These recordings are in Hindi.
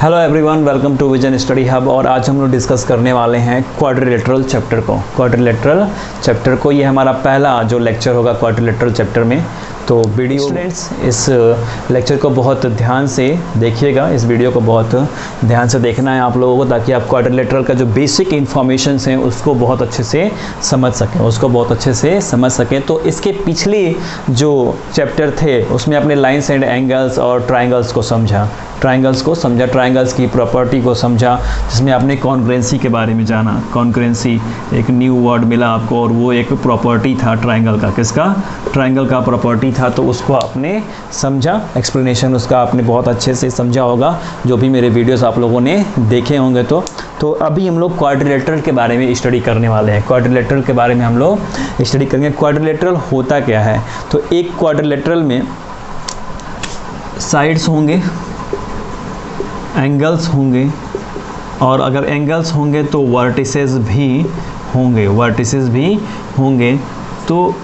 Hello everyone, welcome to vision study hub. और आज हम लोग डिस्कस करने वाले हैं क्वाड्रिलेटरल चैप्टर को। क्वाड्रिलेटरल चैप्टर को ये हमारा पहला जो लेक्चर होगा क्वाड्रिलेटरल चैप्टर में। तो वीडियो स्टूडेंट्स इस लेक्चर को बहुत ध्यान से देखिएगा, इस वीडियो को बहुत ध्यान से देखना है आप लोगों को, ताकि आप क्वाड्रिलेटरल का जो बेसिक इन्फॉर्मेशंस हैं उसको बहुत अच्छे से समझ सकें, तो इसके पिछले जो चैप्टर थे उसमें अपने लाइन्स एंड एंगल्स और ट्राइंगल्स को समझा, ट्राइंगल्स की प्रॉपर्टी को समझा, जिसमें आपने कॉन्ग्रुएंसी के बारे में जाना। कॉन्ग्रुएंसी एक न्यू वर्ड मिला आपको, और वो एक प्रॉपर्टी था ट्राइंगल का। किसका? ट्राइंगल का प्रॉपर्टी था। तो उसको आपने समझा, एक्सप्लेनेशन उसका आपने बहुत अच्छे से समझा होगा, जो भी मेरे वीडियोस आप लोगों ने देखे होंगे। तो अभी हम लोग क्वाड्रिलेटरल के बारे में स्टडी करने वाले हैं। क्वाड्रिलेटरल के बारे में हम लोग स्टडी करेंगे। क्वाड्रिलेटरल होता क्या है? तो एक क्वाड्रिलेटरल में साइड्स होंगे, एंगल्स होंगे, और अगर एंगल्स होंगे तो वर्टिसेस भी होंगे। तो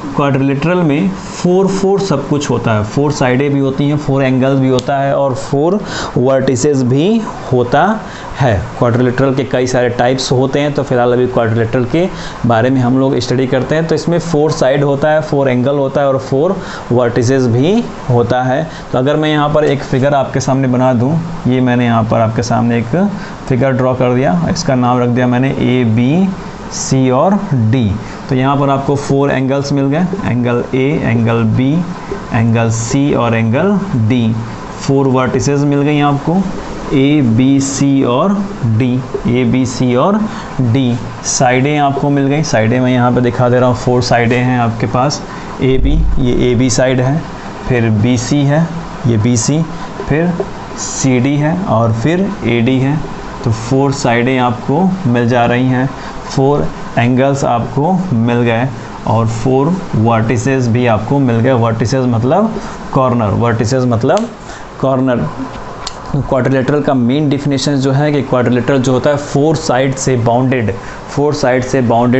क्वाड्रिलेटरल में 4 सब कुछ होता है। 4 साइडें भी होती हैं, 4 एंगल्स भी होता है, और 4 वर्टिसेस भी होता है। क्वाड्रिलेटरल के कई सारे टाइप्स होते हैं, तो फिलहाल अभी क्वाड्रिलेटरल के बारे में हम लोग स्टडी करते हैं। तो इसमें 4 साइड होता है, 4 एंगल होता है, और 4 वर्टिसेस भी होता है। तो अगर मैं यहाँ पर एक फिगर आपके सामने बना दूँ, ये मैंने यहाँ पर आपके सामने एक फिगर ड्रॉ कर दिया, इसका नाम रख दिया मैंने A, B, C और D। तो यहाँ पर आपको 4 एंगल्स मिल गए, angle A, angle B, angle C और एंगल D। 4 वर्टिसेस मिल गई आपको, A, B, C और D। साइडें आपको मिल गई, साइडें मैं यहाँ पे दिखा दे रहा हूँ। 4 साइडें हैं आपके पास। AB, ये AB साइड है, फिर BC है, ये BC, फिर CD है, और फिर AD है। तो 4 साइडें आपको मिल जा रही हैं, 4 एंगल्स आपको मिल गए, और 4 वर्टिसेस भी आपको मिल गए। वर्टिसेस मतलब कॉर्नर। क्वाड्रिलेटरल का मेन डिफिनेशन जो है कि क्वाड्रिलेटरल जो होता है 4 साइड से बाउंडेड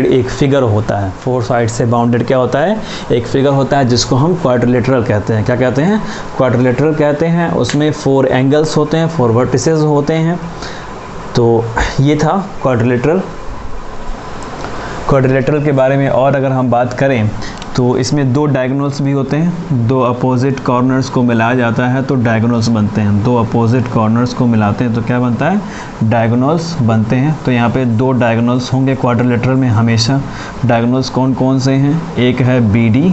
एक फिगर होता है। 4 साइड से बाउंडेड क्या होता है? एक फिगर होता है, जिसको हम क्वाड्रिलेटरल कहते हैं। क्या कहते हैं? क्वाड्रिलेटरल कहते हैं। उसमें 4 एंगल्स होते हैं, 4 वर्टिसेस होते हैं। तो ये था क्वाड्रिलेटरल के बारे में। और अगर हम बात करें तो इसमें 2 डायगोनल्स भी होते हैं। 2 अपोजिट कॉर्नर्स को मिलाया जाता है तो डायगोनल्स बनते हैं। 2 अपोजिट कॉर्नर्स को मिलाते हैं तो क्या बनता है? डायगोनल्स बनते हैं। तो यहाँ पे 2 डायगोनल्स होंगे क्वाड्रिलेटरल में हमेशा। डायगोनल्स कौन कौन से हैं? एक है BD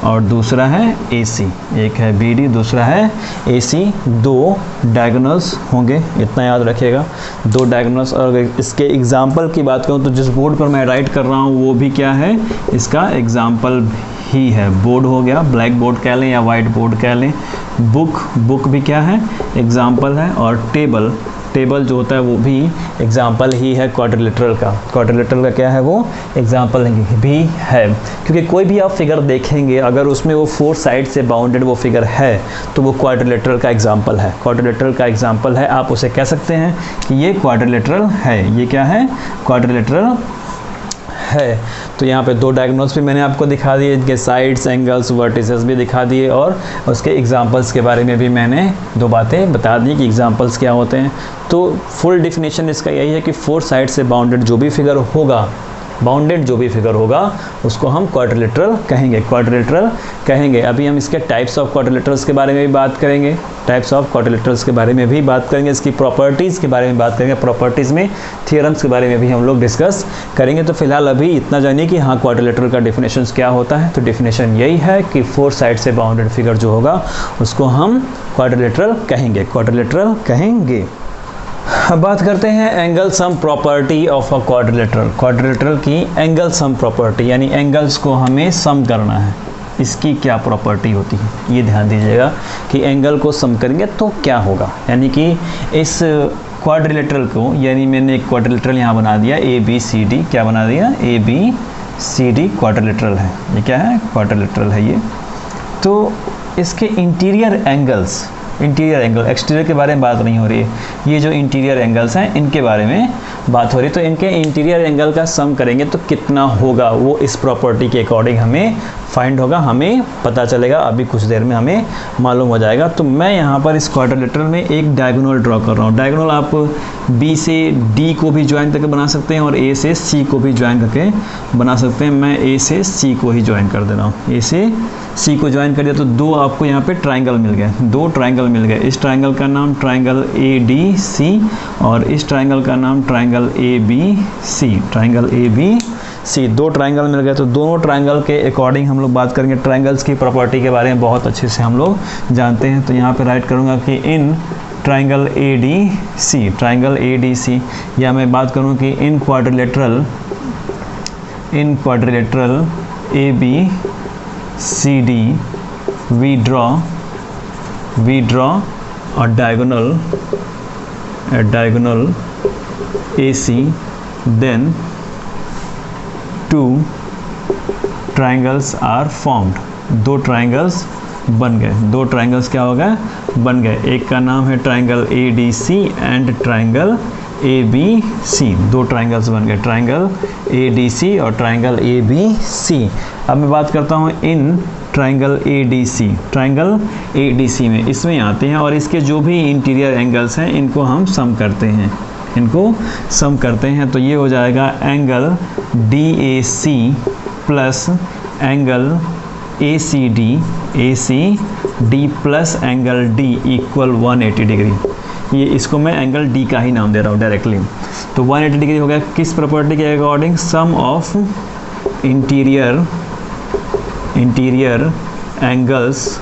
और दूसरा है AC। एक है BD, दूसरा है AC। 2 डायगोनल्स होंगे, इतना याद रखिएगा, 2 डायगोनल्स। और अगर इसके एग्जाम्पल की बात करूँ तो जिस बोर्ड पर मैं राइट कर रहा हूँ वो भी क्या है? इसका एग्जाम्पल ही है। बोर्ड हो गया, ब्लैक बोर्ड कह लें या वाइट बोर्ड कह लें। बुक भी क्या है? एग्जाम्पल है। और टेबल जो होता है वो भी एग्जाम्पल ही है क्वाड्रिलेटरल का क्या है? वो एग्जाम्पल भी है। क्योंकि कोई भी आप फिगर देखेंगे, अगर उसमें वो 4 साइड से बाउंडेड वो फिगर है तो वो क्वाड्रिलेटरल का एग्जाम्पल है। आप उसे कह सकते हैं कि ये क्वाड्रिलेटरल है। ये क्या है? क्वाड्रिलेटरल है। तो यहाँ पे 2 डायगोनल्स भी मैंने आपको दिखा दिए, इनके साइड्स, एंगल्स, वर्टिसेस भी दिखा दिए, और उसके एग्जांपल्स के बारे में भी मैंने 2 बातें बता दी कि एग्जांपल्स क्या होते हैं। तो फुल डिफिनेशन इसका यही है कि 4 साइड से बाउंडेड जो भी फिगर होगा उसको हम क्वाड्रिलेटरल कहेंगे। अभी हम इसके टाइप्स ऑफ क्वाड्रिलेटरल्स के बारे में भी बात करेंगे। इसकी प्रॉपर्टीज़ के बारे में बात करेंगे। प्रॉपर्टीज़ में थियरम्स के बारे में भी हम लोग डिस्कस करेंगे। तो फिलहाल अभी इतना जानिए कि हाँ, क्वाड्रिलेटरल का डिफिनेशन क्या होता है। तो डिफिनेशन यही है कि 4 साइड से बाउंडेड फिगर जो होगा उसको हम क्वाड्रिलेटरल कहेंगे। अब बात करते हैं angle sum property of a quadrilateral की एंगल सम प्रॉपर्टी, यानी एंगल्स को हमें सम करना है। इसकी क्या प्रॉपर्टी होती है, ये ध्यान दीजिएगा कि एंगल को सम करेंगे तो क्या होगा। यानी कि इस क्वाड्रिलेटरल को, यानी मैंने एक क्वाड्रिलेटरल यहाँ बना दिया ABCD। क्या बना दिया? ABCD क्वाड्रिलेटरल है। ये क्या है? क्वाड्रिलेटरल है ये। तो इसके इंटीरियर एंगल, एक्सटीरियर के बारे में बात नहीं हो रही है। ये जो इंटीरियर एंगल्स हैं इनके बारे में बात हो रही है। तो इनके इंटीरियर एंगल का सम करेंगे तो कितना होगा, वो इस प्रॉपर्टी के अकॉर्डिंग हमें फाइंड होगा, हमें पता चलेगा, अभी कुछ देर में हमें मालूम हो जाएगा। तो मैं यहाँ पर इस क्वाड्रिलेटरल में एक डायगोनल ड्रॉ कर रहा हूँ। डायगोनल आप बी से डी को भी ज्वाइन करके बना सकते हैं और ए से सी को भी ज्वाइन करके बना सकते हैं। मैं ए से सी को ही ज्वाइन कर दे रहा हूँ। ए से सी को ज्वाइन कर दिया तो दो आपको यहाँ पे ट्राइंगल मिल गए, दो ट्राइंगल मिल गए। इस ट्राइंगल का नाम ट्राइंगल ए डी सी और इस ट्राइंगल का नाम triangle A B C, triangle A B C. दो ट्राइंगल मिल गए। तो दोनों ट्राइंगल के अकॉर्डिंग हम लोग बात करेंगे। ट्राइंगल्स की प्रॉपर्टी के बारे में बहुत अच्छे से हम लोग जानते हैं। तो यहाँ पे राइट करूँगा कि in triangle A D C, triangle A D C, या मैं बात करूँ कि in quadrilateral A B C D we draw a diagonal A C, then two triangles are formed. दो ट्राइंगल्स बन गए। दो ट्राइंगल्स क्या हो गए? बन गए। एक का नाम है triangle A D C and triangle A B C. दो ट्राइंगल्स बन गए, ट्राइंगल ए डी सी और ट्राइंगल ए बी सी। अब मैं बात करता हूँ in triangle A D C, triangle A D C में इसमें आते हैं और इसके जो भी इंटीरियर एंगल्स हैं इनको हम सम करते हैं, इनको सम करते हैं। तो ये हो जाएगा angle D A C plus angle A C D plus angle D equal 180 degree. ये इसको मैं एंगल डी का ही नाम दे रहा हूँ डायरेक्टली। तो 180 डिग्री हो गया किस प्रॉपर्टी के according? Sum of interior angles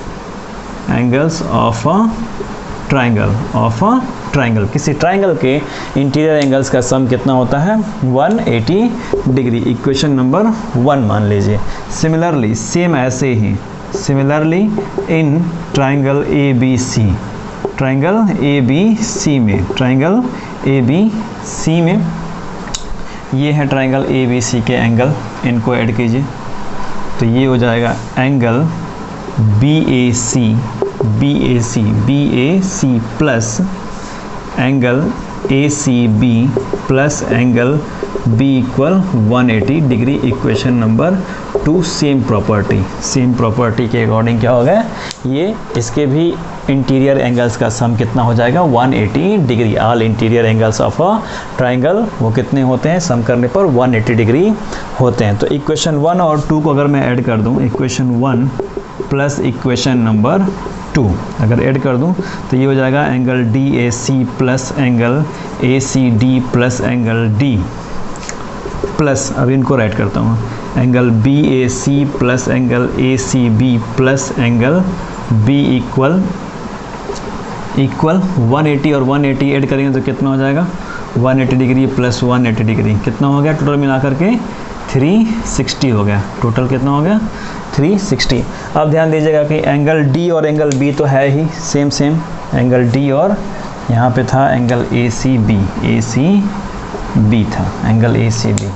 of a triangle. किसी ट्राइंगल के इंटीरियर एंगल्स का सम कितना होता है? 180 डिग्री। इक्वेशन नंबर 1 मान लीजिए। सिमिलरली सेम ऐसे ही, similarly in triangle A B C, triangle A B C में, ट्राइंगल ए बी सी में ये है ट्राइंगल ए बी सी के एंगल, इनको ऐड कीजिए तो ये हो जाएगा angle B A C plus angle A C B plus angle B equal 180 degree. Equation number 2 same property के अकॉर्डिंग क्या हो गया? ये इसके भी इंटीरियर एंगल्स का सम कितना हो जाएगा? 180 degree. All interior angles of a triangle वो कितने होते हैं? सम करने पर 180 डिग्री होते हैं। तो इक्वेशन 1 और 2 को अगर मैं ऐड कर दूं, इक्वेशन 1 प्लस इक्वेशन नंबर 2 अगर ऐड कर दूं तो ये हो जाएगा angle D A C plus angle A C D plus angle D plus, अब इनको राइट करता हूँ, angle B A C plus angle A C B plus angle B equal 180 और 180 ऐड करेंगे तो कितना हो जाएगा? 180 डिग्री प्लस 180 डिग्री कितना हो गया? टोटल मिलाकर के 360 हो गया। टोटल कितना हो गया? 360। अब ध्यान दीजिएगा कि एंगल डी और एंगल बी तो है ही सेम एंगल डी और यहाँ पे था एंगल ए सी बी था, एंगल ए सी बी।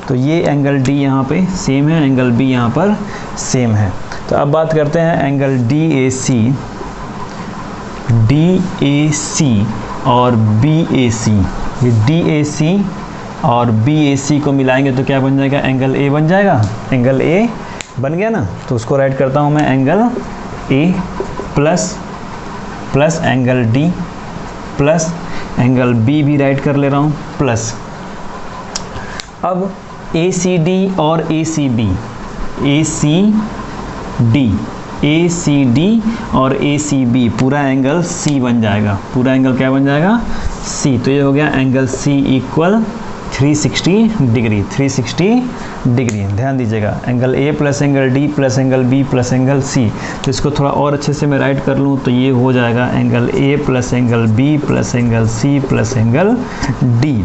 तो ये एंगल डी यहाँ पे सेम है, एंगल बी यहाँ पर सेम है। तो अब बात करते हैं एंगल डी ए सी और बी ए सी। ये डी ए सी और बी ए सी को मिलाएंगे तो क्या बन जाएगा? एंगल ए बन जाएगा। एंगल ए बन गया ना, तो उसको राइट करता हूँ मैं angle A plus angle D plus angle B भी राइट कर ले रहा हूँ प्लस। अब ए सी डी और ए सी डी और ए सी बी पूरा एंगल सी बन जाएगा। पूरा एंगल क्या बन जाएगा? सी। तो ये हो गया एंगल सी इक्वल 360 डिग्री। ध्यान दीजिएगा angle A plus angle D plus angle B plus angle C. तो इसको थोड़ा और अच्छे से मैं राइट कर लूँ तो ये हो जाएगा angle A plus angle B plus angle C plus angle D.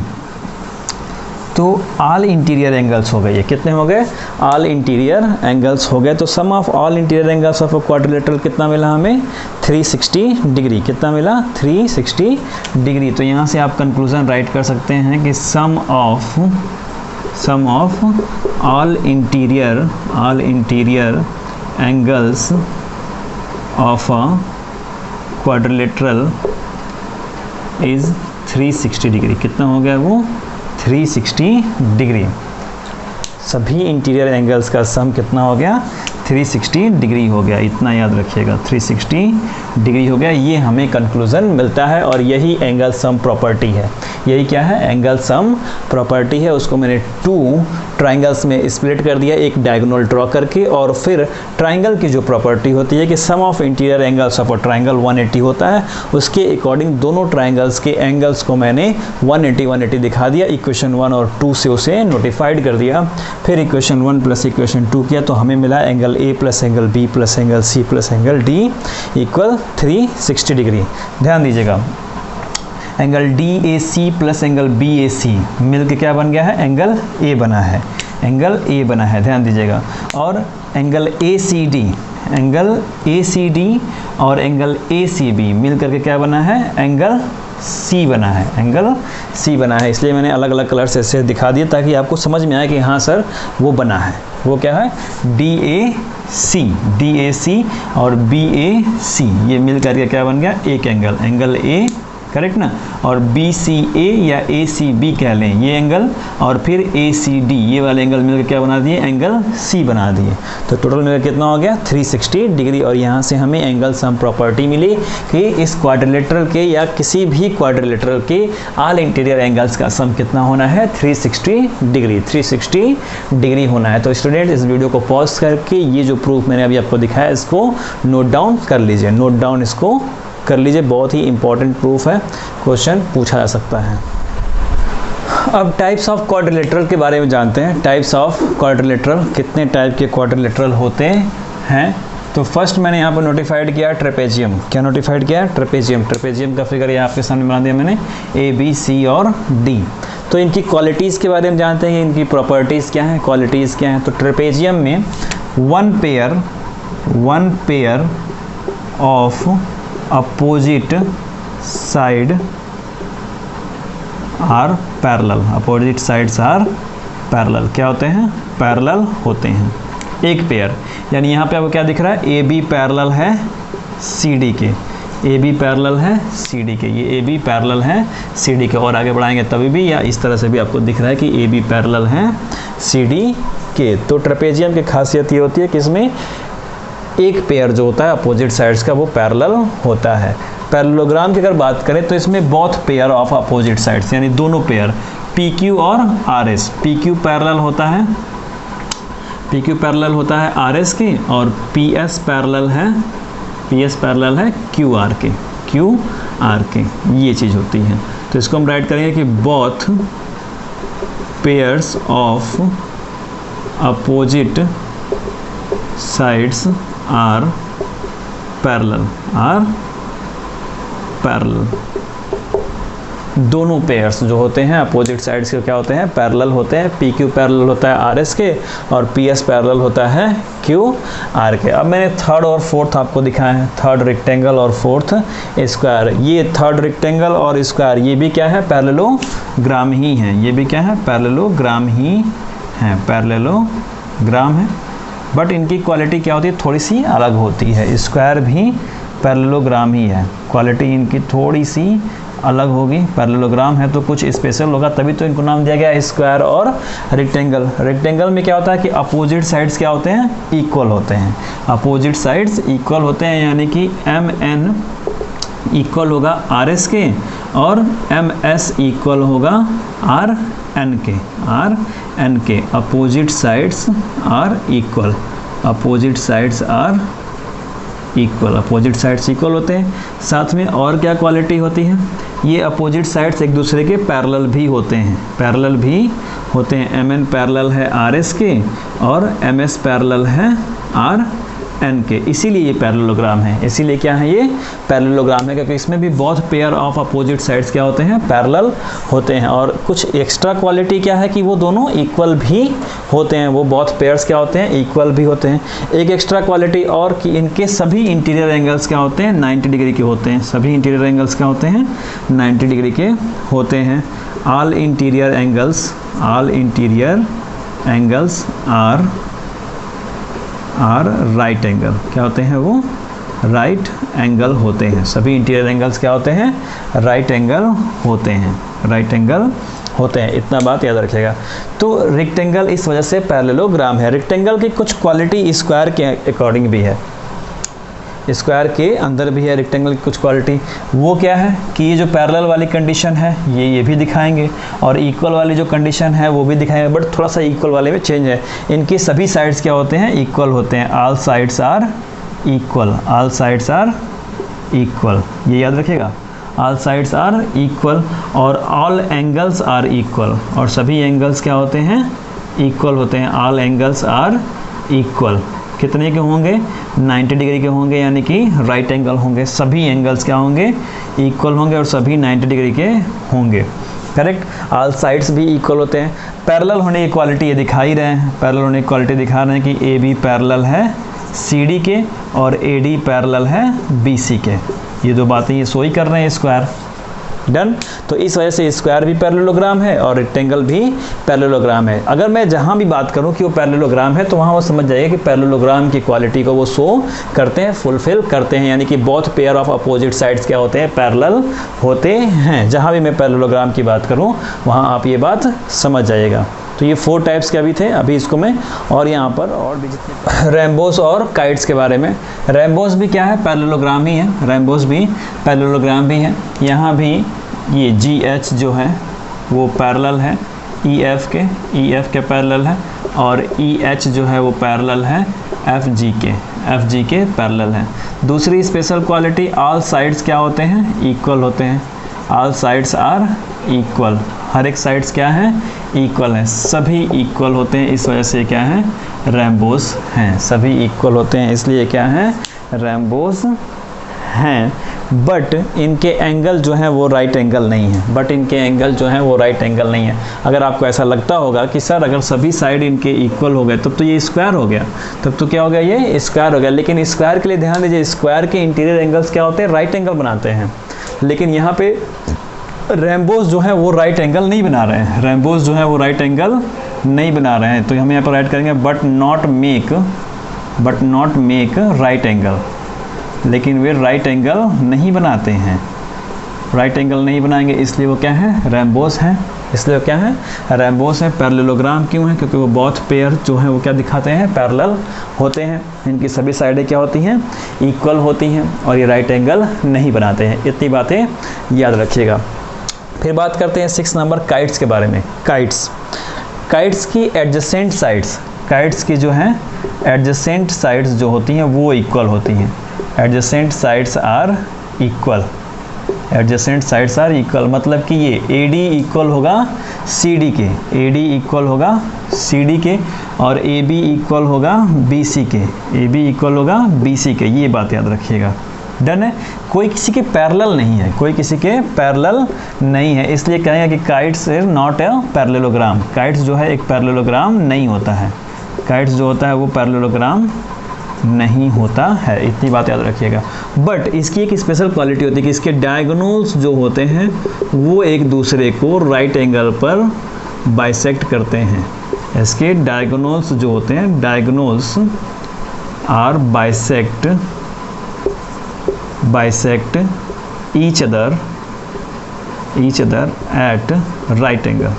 तो ऑल इंटीरियर एंगल्स हो गए। ये कितने हो गए? ऑल इंटीरियर एंगल्स हो गए। तो sum of all interior angles of a quadrilateral कितना मिला हमें? 360 डिग्री। कितना मिला? 360 डिग्री। तो यहाँ से आप कंक्लूजन राइट कर सकते हैं कि sum of all interior angles of a quadrilateral is 360 degree. कितना हो गया वो? 360 डिग्री। सभी इंटीरियर एंगल्स का सम कितना हो गया? 360 डिग्री हो गया, इतना याद रखिएगा, 360 डिग्री हो गया। ये हमें कंक्लूजन मिलता है और यही एंगल सम प्रॉपर्टी है। यही क्या है? एंगल सम प्रॉपर्टी है। उसको मैंने 2 ट्राइंगल्स में स्प्लिट कर दिया, एक डायगोनल ड्रॉ करके, और फिर ट्राइंगल की जो प्रॉपर्टी होती है कि sum of interior angles of a triangle 180 होता है, उसके अकॉर्डिंग दोनों ट्राइंगल्स के एंगल्स को मैंने 180 दिखा दिया। इक्वेशन 1 और 2 से उसे नोटिफाइड कर दिया। फिर इक्वेशन 1 प्लस इक्वेशन 2 किया तो हमें मिला angle A plus angle B plus angle C plus angle D equal 360 degree. ध्यान दीजिएगा, angle D A C plus angle B A C मिलकर क्या बन गया है? एंगल ए बना है, एंगल ए बना है। ध्यान दीजिएगा, और angle A C D, angle A C D और एंगल ए सी बी मिल करके क्या बना है? एंगल सी बना है, एंगल सी बना है। इसलिए मैंने अलग अलग कलर से इसे दिखा दिया ताकि आपको समझ में आए कि हाँ सर वो बना है। वो क्या है? डी ए सी और बी ए सी, ये मिल करके क्या बन गया? एक एंगल, एंगल ए, करेक्ट ना, और बी सी ए या ए सी बी कह लें ये एंगल, और फिर ए सी डी ये वाले एंगल मिलकर क्या बना दिए? एंगल सी बना दिए। तो टोटल मिलकर कितना हो गया? 360 डिग्री। और यहाँ से हमें एंगल सम प्रॉपर्टी मिली कि इस क्वाड्रिलेटरल के या किसी भी क्वाड्रिलेटरल के ऑल इंटीरियर एंगल्स का सम कितना होना है? 360 डिग्री, 360 डिग्री होना है। तो स्टूडेंट इस वीडियो को पॉज करके ये जो प्रूफ मैंने अभी आपको दिखाया इसको नोट डाउन कर लीजिए, नोट डाउन इसको कर लीजिए, बहुत ही इंपॉर्टेंट प्रूफ है, क्वेश्चन पूछा जा सकता है। अब टाइप्स ऑफ क्वाड्रिलेटरल के बारे में जानते हैं। टाइप्स ऑफ क्वाड्रिलेटरल, कितने टाइप के क्वाड्रिलेटरल होते हैं? तो फर्स्ट मैंने यहाँ पर नोटिफाइड किया ट्रेपेजियम। क्या नोटिफाइड किया? ट्रेपेजियम। ट्रेपेजियम का फिगर यहाँ आपके सामने बना दिया मैंने, ए बी सी और डी। तो इनकी क्वालिटीज़ के बारे में जानते हैं, इनकी प्रॉपर्टीज़ क्या हैं, क्वालिटीज़ क्या हैं। तो ट्रेपेजियम में one pair of opposite side are parallel, opposite sides are parallel. क्या होते हैं? पैरेलल होते हैं, एक पेयर। यानी यहाँ पे आपको क्या दिख रहा है? ए बी पैरेलल है सी डी के, ए बी पैरेलल है सी डी के, ये ए बी पैरेलल है सी डी के। और आगे बढ़ाएंगे तभी भी, या इस तरह से भी आपको दिख रहा है कि ए बी पैरेलल है सी डी के। तो ट्रेपेजियम की खासियत ये होती है कि इसमें एक पेयर जो होता है अपोजिट साइड्स का वो पैरेलल होता है। पैरेललोग्राम की अगर बात करें तो इसमें both pair of opposite sides, यानी दोनों पेयर पी क्यू और R S, P Q parallel होता है, पी क्यू पैरेलल होता है आर एस के, और पी एस पैरेलल है क्यू आर के, क्यू आर के, ये चीज़ होती है। तो इसको हम राइट करेंगे कि both pairs of opposite sides are parallel, दोनों पेयर्स जो होते हैं अपोजिट साइड्स के क्या होते हैं? पैरेलल होते हैं। पी क्यू पैरेलल होता है आर एस के और पी एस पैरेलल होता है क्यू आर के। अब मैंने थर्ड और फोर्थ आपको दिखाया है, थर्ड रेक्टेंगल और फोर्थ स्क्वायर। ये थर्ड रेक्टेंगल और स्क्वायर ये भी क्या है? पैरेललोग्राम ही है, ये भी क्या है? पैरेललोग्राम ही है, पैरेललोग्राम है। बट इनकी क्वालिटी क्या होती है? थोड़ी सी अलग होती है। स्क्वायर भी पैरेललोग्राम ही है, क्वालिटी इनकी थोड़ी सी अलग होगी। पैरेललोग्राम है तो कुछ स्पेशल होगा, तभी तो इनको नाम दिया गया स्क्वायर और रेक्टेंगल। रेक्टेंगल में क्या होता है कि अपोजिट साइड्स क्या होते हैं? इक्वल होते हैं, अपोजिट साइड्स इक्वल होते हैं, यानी कि एम एन इक्वल होगा आर एस के और एम एस इक्वल होगा आर एन के, opposite sides are equal, opposite sides are equal, opposite sides equal होते हैं। साथ में और क्या क्वालिटी होती है? ये अपोजिट साइड्स एक दूसरे के पैरेलल भी होते हैं, एम एन पैरेलल है आर एस के और एम एस पैरेलल है आर एन के, इसीलिए ये पैरेललोग्राम है। इसीलिए क्या है? ये पैरेललोग्राम है क्योंकि इसमें भी both pair of opposite sides क्या होते हैं? पैरेलल होते हैं। और कुछ एक्स्ट्रा क्वालिटी क्या है कि वो दोनों इक्वल भी होते हैं, वो बोथ पेयर्स क्या होते हैं? इक्वल भी होते हैं। एक एक्स्ट्रा क्वालिटी और कि इनके सभी इंटीरियर एंगल्स क्या होते हैं? 90 डिग्री के होते हैं, सभी इंटीरियर एंगल्स क्या होते हैं? 90 डिग्री के होते हैं। All interior angles are right angle, क्या होते हैं? वो राइट एंगल होते हैं। सभी इंटीरियर एंगल्स क्या होते हैं? राइट एंगल होते हैं, राइट एंगल होते हैं, इतना बात याद रखिएगा। तो रेक्टेंगल इस वजह से पैरेललोग्राम है। रेक्टेंगल की कुछ क्वालिटी स्क्वायर के अकॉर्डिंग भी है, स्क्वायर के अंदर भी है रेक्टेंगल की कुछ क्वालिटी। वो क्या है कि ये जो पैरेलल वाली कंडीशन है ये भी दिखाएंगे, और इक्वल वाली जो कंडीशन है वो भी दिखाएंगे, बट थोड़ा सा इक्वल वाले में चेंज है। इनके सभी साइड्स क्या होते हैं, इक्वल होते हैं। All sides are equal, all sides are equal, ये याद रखिएगा, ऑल साइड्स आर इक्वल। और ऑल एंगल्स आर इक्वल, और सभी एंगल्स क्या होते हैं, इक्वल होते हैं। ऑल एंगल्स आर इक्वल, कितने के होंगे, 90 डिग्री के होंगे, यानी कि राइट एंगल होंगे। सभी एंगल्स क्या होंगे, इक्वल होंगे, और सभी 90 डिग्री के होंगे, करेक्ट। ऑल साइड्स भी इक्वल होते हैं। पैरेलल होने की क्वालिटी ये दिखा ही रहे हैं, पैरेलल होने की क्वालिटी दिखा रहे हैं कि ए बी पैरेलल है सी डी के, और ए डी पैरेलल है बी सी के। ये दो बातें ये सो ही कर रहे हैं स्क्वायर, डन। तो इस वजह से स्क्वायर भी पैरेललोग्राम है और रेक्टेंगल भी पैरेललोग्राम है। अगर मैं जहाँ भी बात करूँ कि वो पैरेललोग्राम है, तो वहाँ वो समझ जाइए कि पैरेललोग्राम की क्वालिटी को वो शो करते हैं, फुलफिल करते हैं, यानी कि both pair of opposite sides क्या होते हैं, पैरेलल होते हैं। जहाँ भी मैं पैरेललोग्राम की बात करूँ वहाँ आप ये बात समझ जाइएगा। तो ये 4 टाइप्स के अभी थे, अभी इसको मैं और यहाँ पर और भी जितने रेम्बोस और काइट्स के बारे में। रेम्बोस भी क्या है, पैरेललोग्राम ही है, रेम्बोस भी पैरेललोग्राम भी है। यहाँ भी ये GH जो है वो पैरेलल है EF के पैरेलल है, और EH जो है वो पैरेलल है FG के पैरेलल है। दूसरी स्पेशल क्वालिटी, ऑल साइड्स क्या होते हैं, इक्वल होते हैं। ऑल साइड्स आर इक्वल, हर एक साइड्स क्या है, इक्वल है, सभी इक्वल होते हैं, इस वजह से क्या है, रेम्बोस हैं। सभी इक्वल होते हैं इसलिए क्या है, रेम्बोस हैं। बट इनके एंगल जो है वो राइट एंगल नहीं है, बट इनके एंगल जो है वो राइट एंगल नहीं है। अगर आपको ऐसा लगता होगा कि सर अगर सभी साइड इनके इक्वल हो गए तब तो ये स्क्वायर हो गया, तब तो क्या हो गया, ये स्क्वायर हो गया। लेकिन स्क्वायर के लिए ध्यान दीजिए, स्क्वायर के इंटीरियर एंगल्स क्या होते हैं, राइट एंगल बनाते हैं। लेकिन यहाँ पे रेम्बोस जो है वो राइट एंगल नहीं बना रहे हैं, रेम्बोस जो है वो राइट एंगल नहीं बना रहे हैं। तो हम यहाँ पर राइट करेंगे but not make right angle, लेकिन वे राइट एंगल नहीं बनाते हैं, राइट एंगल नहीं बनाएंगे, इसलिए वो क्या है, रेम्बोस हैं। इसलिए वो क्या है, रेम्बोस हैं। पैरेललोग्राम क्यों है, क्योंकि वो बोथ पेयर जो है वो क्या दिखाते हैं, पैरेलल होते हैं। इनकी सभी साइडें क्या होती हैं, इक्वल होती हैं, और ये राइट एंगल नहीं बनाते हैं। इतनी बातें याद रखिएगा। फिर बात करते हैं 6 नंबर काइट्स के बारे में। काइट्स की एडजेसेंट साइड्स, काइट्स की जो है एडजेसेंट साइड्स जो होती हैं वो इक्वल होती हैं। Adjacent sides are equal, adjacent sides are equal, मतलब कि ये AD इक्वल होगा CD के, AD इक्वल होगा CD के, और AB इक्वल होगा BC के, AB इक्वल होगा BC के। ये बात याद रखिएगा, डन है। कोई किसी के पैरेलल नहीं है, कोई किसी के पैरेलल नहीं है, इसलिए कहेंगे कि kites is not a parallelogram. Kites जो है एक पैरेललोग्राम नहीं होता है, काइट्स जो होता है वो पैरेललोग्राम नहीं होता है, इतनी बात याद रखिएगा। बट इसकी एक स्पेशल क्वालिटी होती है कि इसके डायगोनल्स जो होते हैं वो एक दूसरे को राइट एंगल पर बाइसेक्ट करते हैं। इसके डायगोनल्स जो होते हैं, diagonals are bisect each other at right angle.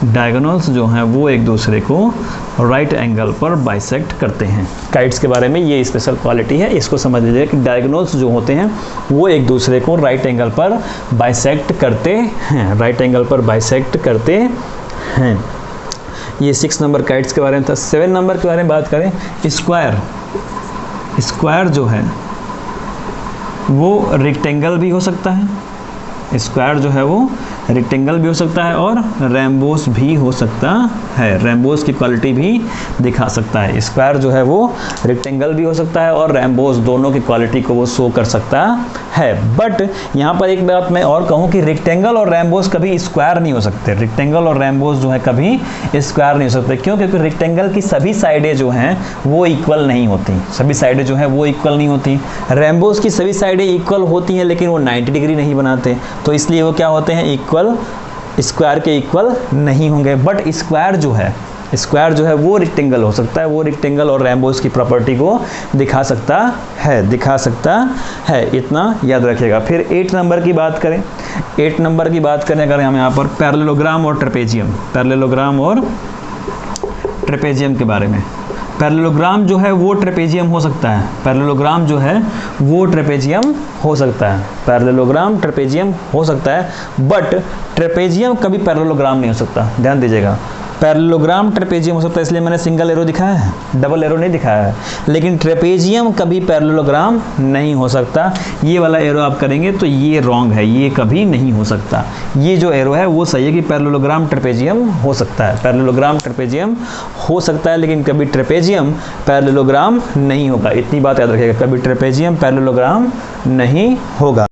Diagonals जो हैं वो एक दूसरे को राइट एंगल पर बाइसेक्ट करते हैं। काइट्स के बारे में ये स्पेशल क्वालिटी है, इसको समझ लीजिए कि डायगोनल्स जो होते हैं वो एक दूसरे को राइट एंगल पर बाइसेक्ट करते हैं, राइट एंगल पर बाइसेक्ट करते हैं। ये 6 नंबर काइट्स के बारे में था। 7 नंबर के बारे में बात करें, स्क्वायर जो है वो रेक्टेंगल भी हो सकता है, स्क्वायर जो है वो रेक्टेंगल भी हो सकता है और रेम्बोस भी हो सकता है, रेम्बोस की क्वालिटी भी दिखा सकता है। स्क्वायर जो है वो रेक्टेंगल भी हो सकता है और रेम्बोस, दोनों की क्वालिटी को वो शो कर सकता है। बट यहाँ पर एक बात मैं और कहूँ कि रेक्टेंगल और रेम्बोस कभी स्क्वायर नहीं हो सकते, रेक्टेंगल और रेम्बोस जो है कभी स्क्वायर नहीं हो सकते। क्यों? क्योंकि रेक्टेंगल की सभी साइडें जो हैं वो इक्वल नहीं होती, सभी साइडें जो हैं वो इक्वल नहीं होती। रेम्बोस की सभी साइडें इक्वल होती हैं लेकिन वो 90 डिग्री नहीं बनाते, तो इसलिए वो क्या होते हैं, इक्वल, स्क्वायर के इक्वल नहीं होंगे। बट स्क्वायर जो है स्क्वायर जो है वो रेक्टेंगल हो सकता है, वो रेक्टेंगल और रेम्बोस की प्रॉपर्टी को दिखा सकता है, इतना याद रखिएगा। फिर 8 नंबर की बात करें, 8 नंबर की बात करें अगर हम यहाँ पर पैरेललोग्राम और ट्रेपेजियम, पैरेललोग्राम और ट्रेपेजियम के बारे में। पैरेललोग्राम जो है वो ट्रेपेजियम हो सकता है, पैरेललोग्राम जो है वो ट्रेपेजियम हो सकता है, पैरेललोग्राम ट्रेपेजियम हो सकता है, बट ट्रेपेजियम कभी पैरेललोग्राम नहीं हो सकता, ध्यान दीजिएगा। पैरेललोग्राम ट्रेपेजियम हो सकता है, इसलिए मैंने सिंगल एरो दिखाया है, डबल एरो नहीं दिखाया है, लेकिन ट्रेपेजियम कभी पैरेललोग्राम नहीं हो सकता। ये वाला एरो आप करेंगे तो ये रॉन्ग है, ये कभी नहीं हो सकता। ये जो एरो है वो सही है कि पैरेललोग्राम ट्रेपेजियम हो सकता है, पैरेललोग्राम ट्रेपेजियम हो सकता है, लेकिन कभी ट्रेपेजियम पैरेललोग्राम नहीं होगा। इतनी बात याद रखिएगा, कभी ट्रेपेजियम पैरेललोग्राम नहीं होगा।